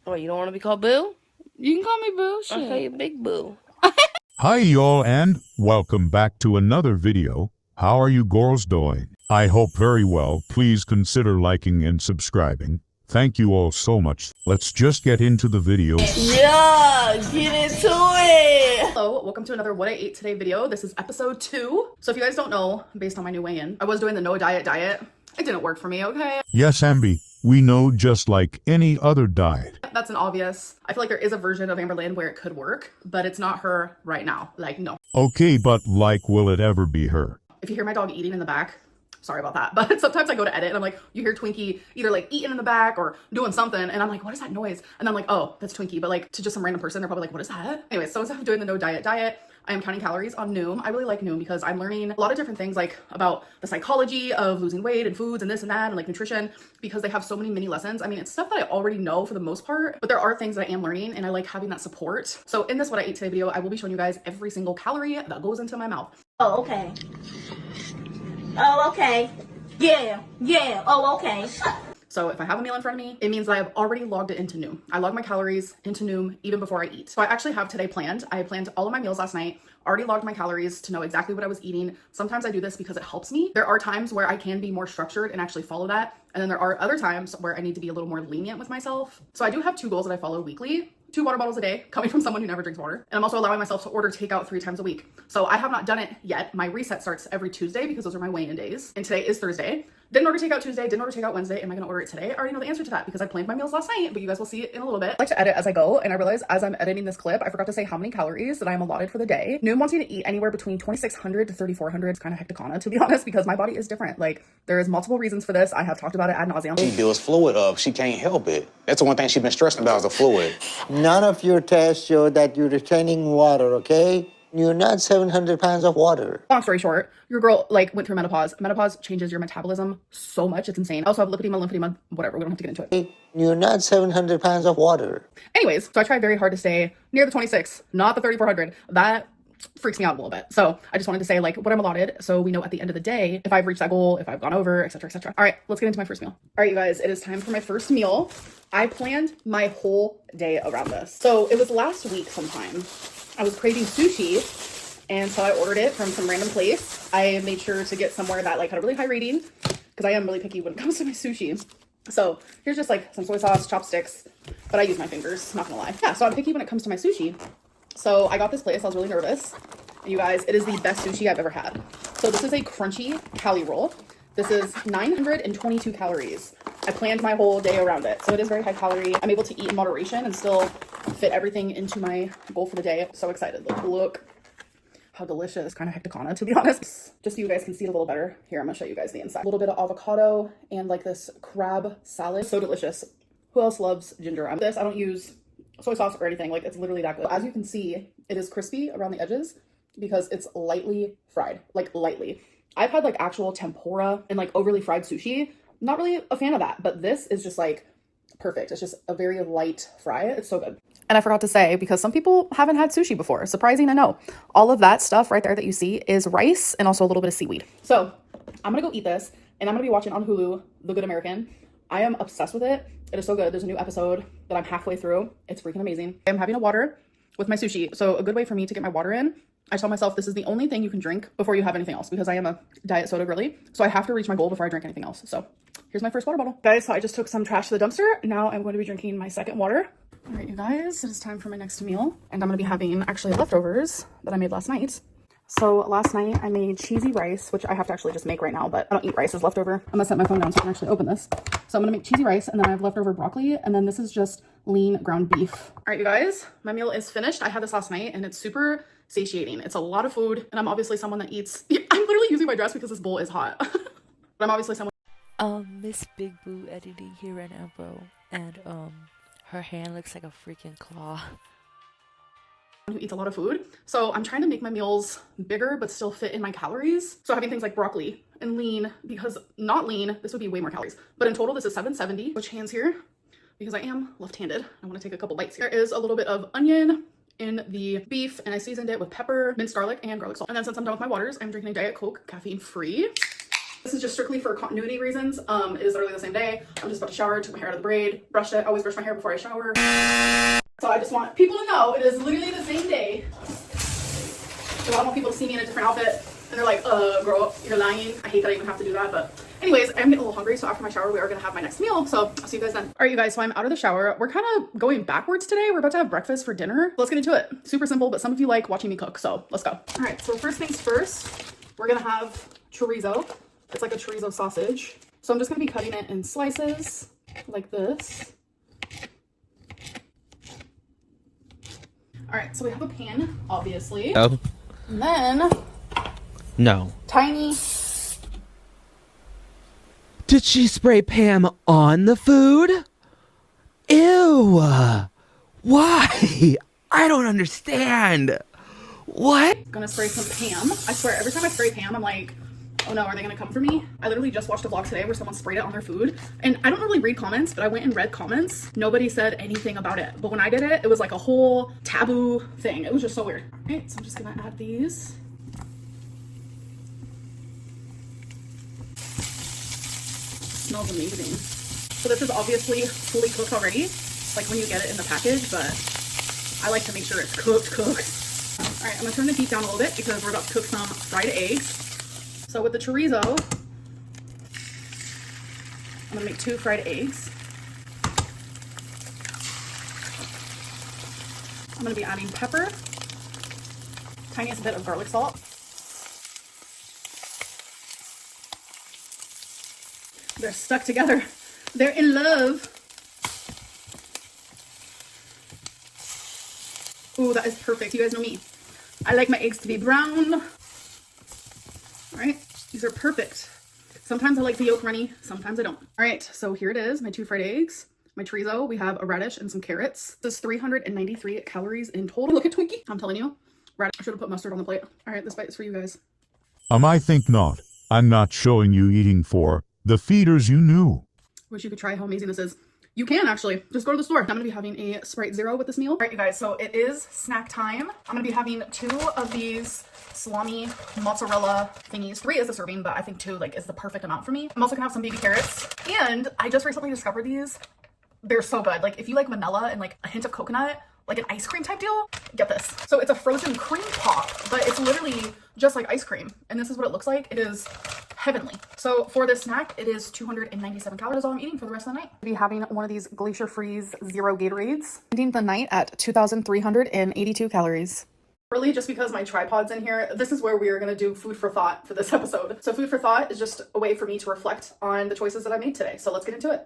Oh, you don't want to be called Boo? You can call me Boo. I'll call you Shit. Big Boo. Hi y'all and welcome back to another video. How are you girls doing? I hope very well. Please consider liking and subscribing. Thank you all so much. Let's just get into the video. Yeah, get into it. Hello, welcome to another What I Ate Today video. This is episode 2. So if you guys don't know, based on my new weigh-in, I was doing the no diet. It didn't work for me, okay? Yes, Ambi, we know just like any other diet. That's an obvious. I feel like there is a version of Amberlynn where it could work, but it's not her right now. Like, no. Okay, but like, will it ever be her? If you hear my dog eating in the back, sorry about that. But sometimes I go to edit and I'm like, you hear Twinkie either like eating in the back or doing something. And I'm like, what is that noise? And I'm like, oh, that's Twinkie. But like to just some random person, they're probably like, what is that? Anyway, so instead of doing the no diet, I am counting calories on Noom. I really like Noom because I'm learning a lot of different things like about the psychology of losing weight and foods and this and that and like nutrition because they have so many mini lessons. I mean, it's stuff that I already know for the most part, but there are things that I am learning and I like having that support. So in this What I Ate Today video, I will be showing you guys every single calorie that goes into my mouth. Oh, okay. Oh, okay. Yeah. Oh, okay. So if I have a meal in front of me, it means that I've already logged it into Noom. I log my calories into Noom even before I eat. So I actually have today planned. I planned all of my meals last night, already logged my calories to know exactly what I was eating. Sometimes I do this because it helps me. There are times where I can be more structured and actually follow that. And then there are other times where I need to be a little more lenient with myself. So I do have 2 goals that I follow weekly. 2 water bottles a day, coming from someone who never drinks water. And I'm also allowing myself to order takeout 3 times a week. So I have not done it yet. My reset starts every Tuesday because those are my weigh-in days. And today is Thursday. Didn't order takeout Tuesday, didn't order takeout Wednesday. Am I gonna order it today? I already know the answer to that because I planned my meals last night, but you guys will see it in a little bit. I like to edit as I go, and I realize as I'm editing this clip, I forgot to say how many calories that I am allotted for the day. Noom wants me to eat anywhere between 2,600 to 3,400. It's kind of hecticana, to be honest, because my body is different. Like, there is multiple reasons for this. I have talked about it ad nauseum. She builds fluid up. She can't help it. That's the one thing she's been stressing about is the fluid. None of your tests show that you're retaining water, okay? You're not 700 pounds of water. Long story short, your girl like went through menopause. Menopause changes your metabolism so much. It's insane. I also have lipedema, lymphedema, whatever. We don't have to get into it. You're not 700 pounds of water. Anyways, so I try very hard to stay near the 26, not the 3,400. That freaks me out a little bit. So I just wanted to say like what I'm allotted so we know at the end of the day if I've reached that goal, if I've gone over, etc, etc. All right, let's get into my first meal. All right, you guys, it is time for my first meal. I planned my whole day around this. So it was last week sometime. I was craving sushi, and so I ordered it from some random place. I made sure to get somewhere that like had a really high rating because I am really picky when it comes to my sushi. So here's just like some soy sauce, chopsticks, but I use my fingers, not gonna lie. Yeah, so I'm picky when it comes to my sushi. So I got this place, I was really nervous. And you guys, it is the best sushi I've ever had. So this is a crunchy cali roll. This is 922 calories. I planned my whole day around it. So it is very high calorie. I'm able to eat in moderation and still fit everything into my goal for the day. I'm so excited. Look how delicious. Kind of hecticana, to be honest. Just so you guys can see it a little better. Here, I'm gonna show you guys the inside. A little bit of avocado and like this crab salad. So delicious. Who else loves ginger? I don't use soy sauce or anything. Like, it's literally that good. As you can see, it is crispy around the edges because it's lightly fried. Like, lightly. I've had like actual tempura and like overly fried sushi. Not really a fan of that, but this is just like perfect. It's just a very light fry. It's so good. And I forgot to say, because some people haven't had sushi before, surprising, I know. All of that stuff right there that you see is rice and also a little bit of seaweed. So I'm gonna go eat this and I'm gonna be watching on Hulu, The Good American. I am obsessed with it. It is so good. There's a new episode that I'm halfway through. It's freaking amazing. I'm having a water with my sushi. So a good way for me to get my water in, I tell myself this is the only thing you can drink before you have anything else because I am a diet soda girly. So I have to reach my goal before I drink anything else. So here's my first water bottle. Guys, so I just took some trash to the dumpster. Now I'm going to be drinking my second water. All right, you guys, it is time for my next meal. And I'm going to be having actually leftovers that I made last night. So last night I made cheesy rice, which I have to actually just make right now, but I don't eat rice as leftover. I'm gonna set my phone down so I can actually open this. So I'm gonna make cheesy rice and then I have leftover broccoli and then this is just lean ground beef. All right, you guys, my meal is finished. I had this last night and it's super satiating. It's a lot of food and I'm obviously someone that eats, I'm literally using my dress because this bowl is hot. But I'm obviously someone. Miss Big Boo editing here right now, bro. And, her hand looks like a freaking claw. Who eats a lot of food. So I'm trying to make my meals bigger but still fit in my calories. So having things like broccoli and lean, because not lean, this would be way more calories. But in total, this is 770. Switch hands here because I am left-handed. I want to take a couple bites here. There is a little bit of onion in the beef and I seasoned it with pepper, minced garlic, and garlic salt. And then since I'm done with my waters, I'm drinking a Diet Coke caffeine free. This is just strictly for continuity reasons. It is literally the same day. I'm just about to shower, took my hair out of the braid, brushed it. I always brush my hair before I shower. So I just want people to know it is literally the same day. So I don't want people to see me in a different outfit and they're like, girl, you're lying. I hate that I even have to do that, but anyways, I'm getting a little hungry, so after my shower, we are gonna have my next meal, so I'll see you guys then. All right, you guys, so I'm out of the shower. We're kind of going backwards today. We're about to have breakfast for dinner. Let's get into it. Super simple, but some of you like watching me cook, so let's go. All right, so first things first, we're gonna have chorizo. It's like a chorizo sausage. So I'm just gonna be cutting it in slices like this. All right, so we have a pan, obviously. Oh. And then No. tiny. Did she spray Pam on the food? Ew. Why? I don't understand. What? Gonna spray some Pam. I swear, every time I spray Pam, I'm like, oh no, are they gonna come for me? I literally just watched a vlog today where someone sprayed it on their food. And I don't really read comments, but I went and read comments. Nobody said anything about it. But when I did it, it was like a whole taboo thing. It was just so weird. All right, so I'm just gonna add these. Smells amazing. So this is obviously fully cooked already, like when you get it in the package, but I like to make sure it's cooked. All right, I'm gonna turn the heat down a little bit because we're about to cook some fried eggs. So with the chorizo, I'm gonna make 2 fried eggs. I'm gonna be adding pepper, tiniest bit of garlic salt. They're stuck together. They're in love. Ooh, that is perfect. You guys know me. I like my eggs to be brown. All right, these are perfect. Sometimes I like the yolk runny, sometimes I don't. All right, so here it is, my 2 fried eggs. My chorizo, we have a radish and some carrots. This is 393 calories in total. Look at Twinkie. I'm telling you, radish. I should have put mustard on the plate. All right, this bite is for you guys. I think not. I'm not showing you eating for the feeders you knew. Wish you could try how amazing this is. You can actually just go to the store. I'm gonna be having a Sprite Zero with this meal. All right, you guys, so it is snack time. I'm gonna be having 2 of these salami mozzarella thingies. 3 is the serving, but I think 2 like is the perfect amount for me. I'm also gonna have some baby carrots, and I just recently discovered these. They're so good. Like if you like vanilla and like a hint of coconut, like an ice cream type deal, get this. So it's a frozen cream pop, but it's literally just like ice cream, and this is what it looks like. It is heavenly. So for this snack, it is 297 calories. That's all I'm eating for the rest of the night. I'll be having one of these Glacier Freeze Zero Gatorades. Ending the night at 2,382 calories. Really, just because my tripod's in here, this is where we are going to do food for thought for this episode. So food for thought is just a way for me to reflect on the choices that I made today. So let's get into it.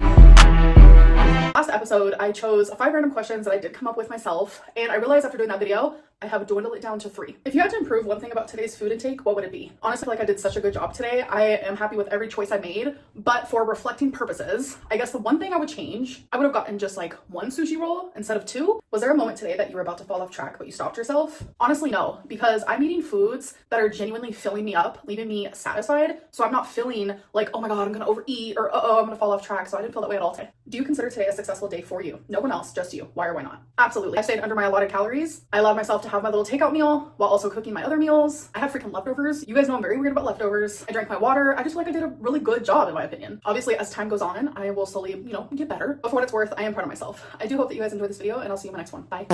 Last episode, I chose 5 random questions that I did come up with myself, and I realized after doing that video, I have dwindled it down to 3. If you had to improve one thing about today's food intake, what would it be? Honestly, like I did such a good job today. I am happy with every choice I made, but for reflecting purposes, I guess the one thing I would change, I would have gotten just like 1 sushi roll instead of 2. Was there a moment today that you were about to fall off track, but you stopped yourself? Honestly, no, because I'm eating foods that are genuinely filling me up, leaving me satisfied. So I'm not feeling like, oh my God, I'm gonna overeat, or uh-oh, I'm gonna fall off track. So I didn't feel that way at all today. Do you consider today a successful day for you? No one else, just you. Why or why not? Absolutely. I stayed under my allotted calories. I allowed myself to have my little takeout meal while also cooking my other meals. I had freaking leftovers. You guys know I'm very weird about leftovers. I drank my water. I just feel like I did a really good job in my opinion. Obviously, as time goes on, I will slowly, get better. But for what it's worth, I am proud of myself. I do hope that you guys enjoyed this video, and I'll see you in my next one. Bye.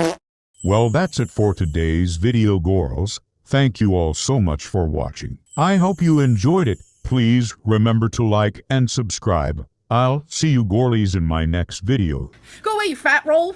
Well, that's it for today's video, girls. Thank you all so much for watching. I hope you enjoyed it. Please remember to like and subscribe. I'll see you girlies in my next video. Go away, you fat roll.